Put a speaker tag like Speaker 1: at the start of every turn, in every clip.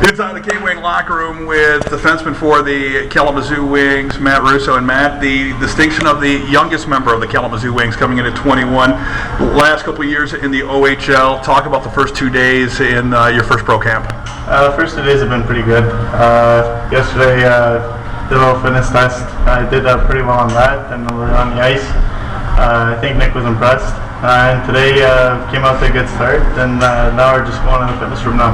Speaker 1: Inside the K-Wing locker room with defenseman for the Kalamazoo Wings, Matt Russo. And Matt, the distinction of the youngest member of the Kalamazoo Wings coming in at 21. Last couple of years in the OHL. Talk about the first 2 days in your first pro camp.
Speaker 2: The first 2 days have been pretty good. Yesterday, did a little fitness test. I did pretty well on that, and we were on the ice. I think Nick was impressed. And today came out to a good start, and now we're just going in the fitness room now.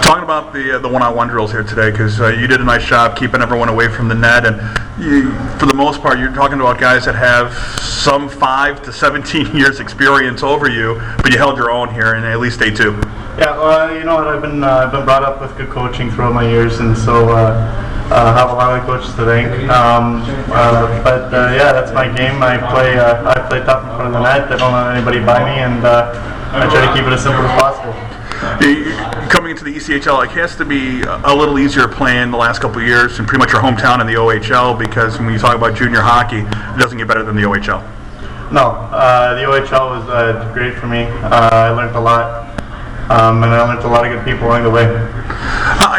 Speaker 1: Talking about the one-on-one drills here today, because you did a nice job keeping everyone away from the net, and you, for the most part, you're talking about guys that have some 5 to 17 years experience over you, but you held your own here in at least day 2.
Speaker 2: Yeah, well, you know what? I've been brought up with good coaching throughout my years, and so have a lot of coaches to thank. But yeah, that's my game. I play tough in front of the net. I don't let anybody by me, and I try to keep it as simple as possible.
Speaker 1: Coming into the ECHL, it has to be a little easier playing the last couple of years in pretty much your hometown in the OHL, because when you talk about junior hockey, it doesn't get better than the OHL.
Speaker 2: No, the OHL was great for me. I learned a lot. And I learned a lot of good people along the way.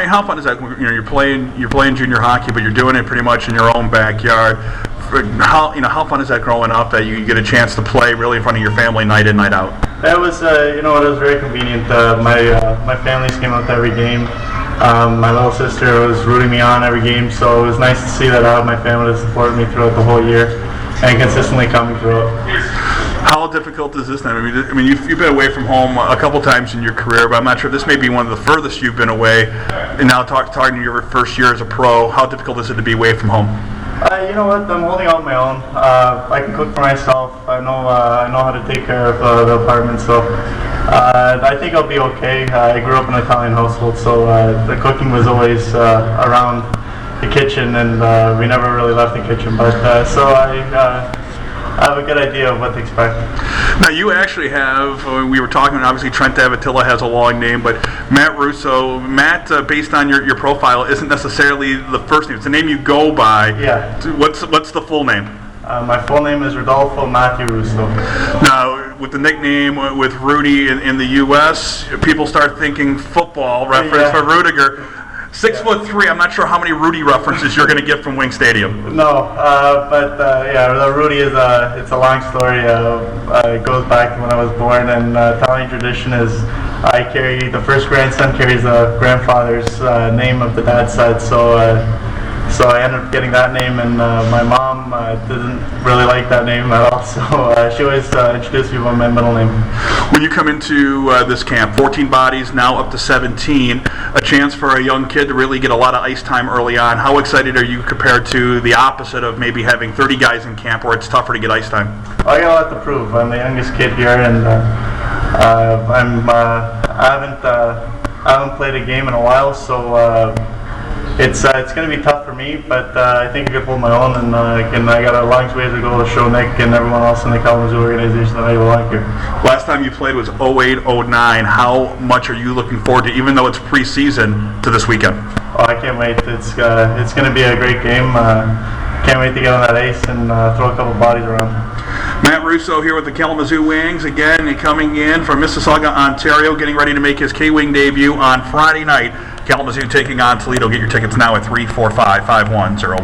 Speaker 1: How fun is that? You know, you're playing junior hockey, but you're doing it pretty much in your own backyard. How fun is that growing up that you get a chance to play really in front of your family night in, night out?
Speaker 2: It was, it was very convenient. My families came out to every game. My little sister was rooting me on every game, so it was nice to see that I have my family to support me throughout the whole year and consistently coming through it.
Speaker 1: How difficult is this now? I mean, you've been away from home a couple times in your career, but I'm not sure this may be one of the furthest you've been away. And now talking to your first year as a pro, how difficult is it to be away from home?
Speaker 2: You know what? I'm holding out my own. I can cook for myself. I know how to take care of the apartment, so I think I'll be okay. I grew up in an Italian household, so the cooking was always around the kitchen, and we never really left the kitchen. But so I have a good idea of what to expect.
Speaker 1: Now you actually have, we were talking, obviously Trent Avatilla has a long name, but Matt Russo, based on your profile, isn't necessarily the first name. It's the name you go by.
Speaker 2: Yeah.
Speaker 1: What's the full name?
Speaker 2: My full name is Rodolfo Matthew Russo.
Speaker 1: Now, with the nickname with Rudy in the U.S., people start thinking football reference for Rudiger. 6'3", I'm not sure how many Rudy references you're going to get from Wing Stadium.
Speaker 2: No, but the Rudy is it's a long story. It goes back to when I was born, and Italian tradition is the first grandson carries the grandfather's name of the dad's side. So I ended up getting that name, and my mom didn't really like that name at all, so she always introduced me by my middle name.
Speaker 1: When you come into this camp, 14 bodies, now up to 17, a chance for a young kid to really get a lot of ice time early on. How excited are you compared to the opposite of maybe having 30 guys in camp where it's tougher to get ice time?
Speaker 2: I got a lot to prove. I'm the youngest kid here, and I haven't played a game in a while, so it's going to be tough for me, but I think I can hold my own, and I got a long way to go to show Nick and everyone else in the Kalamazoo organization that I belong here.
Speaker 1: Last time you played was 08-09. How much are you looking forward to, even though it's preseason, to this weekend?
Speaker 2: Oh, I can't wait. It's going to be a great game. Can't wait to get on that ice and throw a couple bodies around.
Speaker 1: Matt Russo here with the Kalamazoo Wings, again coming in from Mississauga, Ontario, getting ready to make his K-Wing debut on Friday night. Kalamazoo taking on Toledo. Get your tickets now at 345-5101.